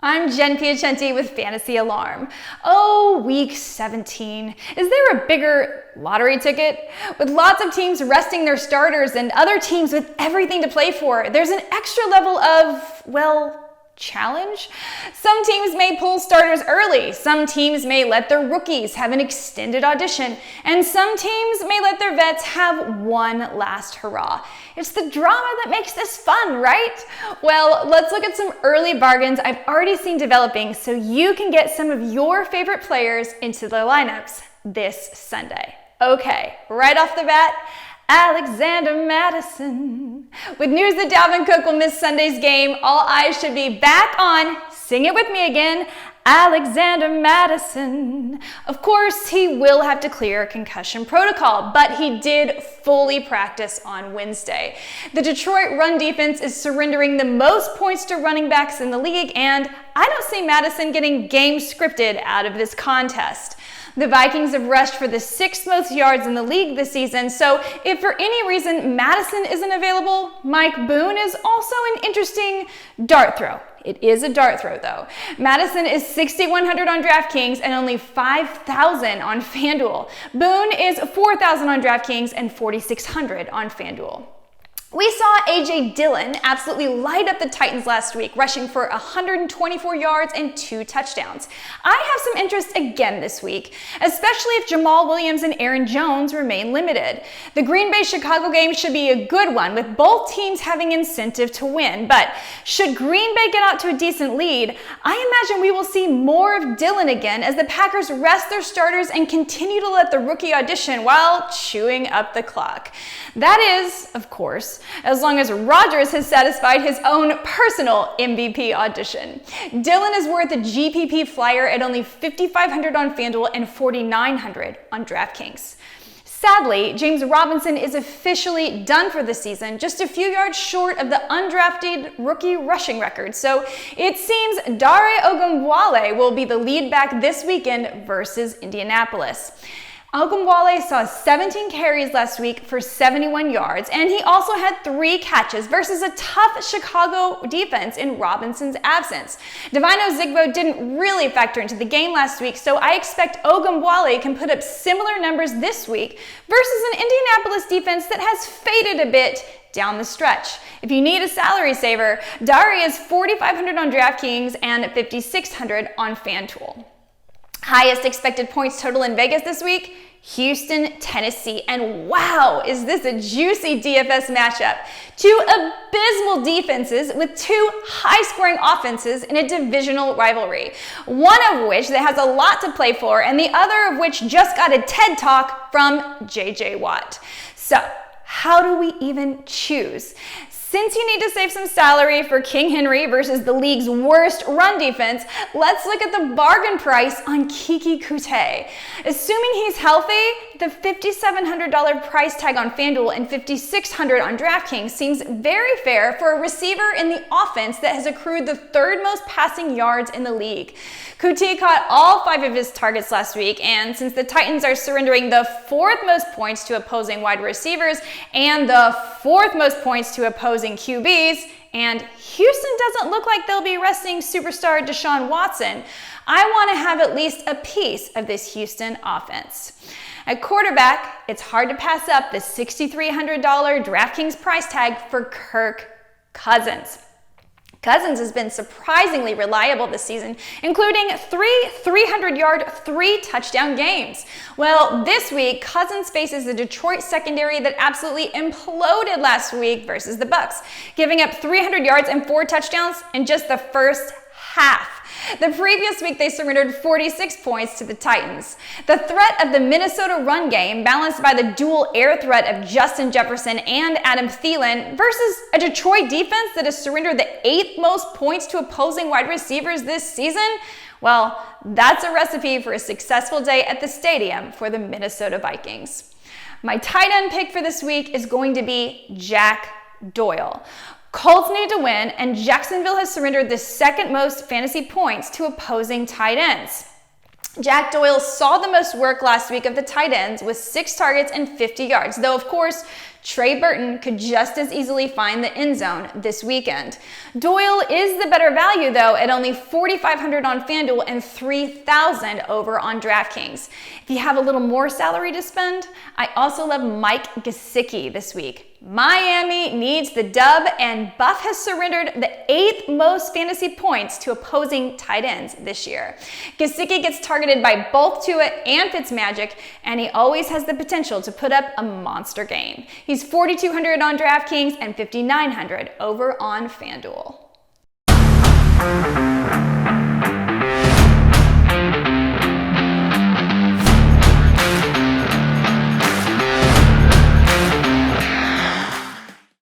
I'm Jen Piacenti with Fantasy Alarm. Oh, week 17. Is there a bigger lottery ticket? With lots of teams resting their starters and other teams with everything to play for, there's an extra level of, well, challenge? Some teams may pull starters early, some teams may let their rookies have an extended audition, and some teams may let their vets have one last hurrah. It's the drama that makes this fun, right? Well, let's look at some early bargains I've already seen developing so you can get some of your favorite players into their lineups this Sunday. Okay, right off the bat, Alexander Mattison. With news that Dalvin Cook will miss Sunday's game, all eyes should be back on, sing it with me again, Alexander Mattison. Of course, he will have to clear concussion protocol, but he did fully practice on Wednesday. The Detroit run defense is surrendering the most points to running backs in the league, and I don't see Mattison getting game scripted out of this contest. The Vikings have rushed for the 6th most yards in the league this season, so if for any reason Mattison isn't available, Mike Boone is also an interesting dart throw. It is a dart throw, though. Mattison is 6,100 on DraftKings and only 5,000 on FanDuel. Boone is 4,000 on DraftKings and 4,600 on FanDuel. We saw AJ Dillon absolutely light up the Titans last week, rushing for 124 yards and 2 touchdowns. I have some interest again this week, especially if Jamal Williams and Aaron Jones remain limited. The Green Bay-Chicago game should be a good one, with both teams having incentive to win. But should Green Bay get out to a decent lead, I imagine we will see more of Dillon again as the Packers rest their starters and continue to let the rookie audition while chewing up the clock. That is, of course, as long as Rodgers has satisfied his own personal MVP audition. Dillon is worth a GPP flyer at only 5,500 on FanDuel and 4,900 on DraftKings. Sadly, James Robinson is officially done for the season, just a few yards short of the undrafted rookie rushing record. So it seems Dare Ogunbowale will be the lead back this weekend versus Indianapolis. Ogunbowale saw 17 carries last week for 71 yards, and he also had 3 catches versus a tough Chicago defense in Robinson's absence. Divine Ozigbo didn't really factor into the game last week, so I expect Ogunbowale can put up similar numbers this week versus an Indianapolis defense that has faded a bit down the stretch. If you need a salary saver, Dare is 4,500 on DraftKings and 5,600 on FanDuel. Highest expected points total in Vegas this week, Houston, Tennessee, and wow, is this a juicy DFS matchup. 2 abysmal defenses with 2 high-scoring offenses in a divisional rivalry, one of which that has a lot to play for, and the other of which just got a TED Talk from J.J. Watt. So, how do we even choose? Since you need to save some salary for King Henry versus the league's worst run defense, let's look at the bargain price on Keke Coutee. Assuming he's healthy, the $5,700 price tag on FanDuel and $5,600 on DraftKings seems very fair for a receiver in the offense that has accrued the 3rd most passing yards in the league. Coutee caught all 5 of his targets last week, and since the Titans are surrendering the 4th most points to opposing wide receivers and the 4th most points to opposing QBs, and Houston doesn't look like they'll be resting superstar Deshaun Watson, I want to have at least a piece of this Houston offense. At quarterback, it's hard to pass up the $6,300 DraftKings price tag for Kirk Cousins. Cousins has been surprisingly reliable this season, including 3 300-yard, 3-touchdown games. Well, this week, Cousins faces the Detroit secondary that absolutely imploded last week versus the Bucs, giving up 300 yards and 4 touchdowns in just the first half. The previous week, they surrendered 46 points to the Titans. The threat of the Minnesota run game, balanced by the dual air threat of Justin Jefferson and Adam Thielen, versus a Detroit defense that has surrendered the 8th most points to opposing wide receivers this season, well, that's a recipe for a successful day at the stadium for the Minnesota Vikings. My tight end pick for this week is going to be Jack Doyle. Colts need to win, and Jacksonville has surrendered the 2nd most fantasy points to opposing tight ends. Jack Doyle saw the most work last week of the tight ends with 6 targets and 50 yards, though of course, Trey Burton could just as easily find the end zone this weekend. Doyle is the better value though at only $4,500 on FanDuel and $3,000 over on DraftKings. If you have a little more salary to spend, I also love Mike Gesicki this week. Miami needs the dub, and Buff has surrendered the 8th most fantasy points to opposing tight ends this year. Gesicki gets targeted by both Tua and Fitzmagic, and he always has the potential to put up a monster game. He's $4,200 on DraftKings and $5,900 over on FanDuel.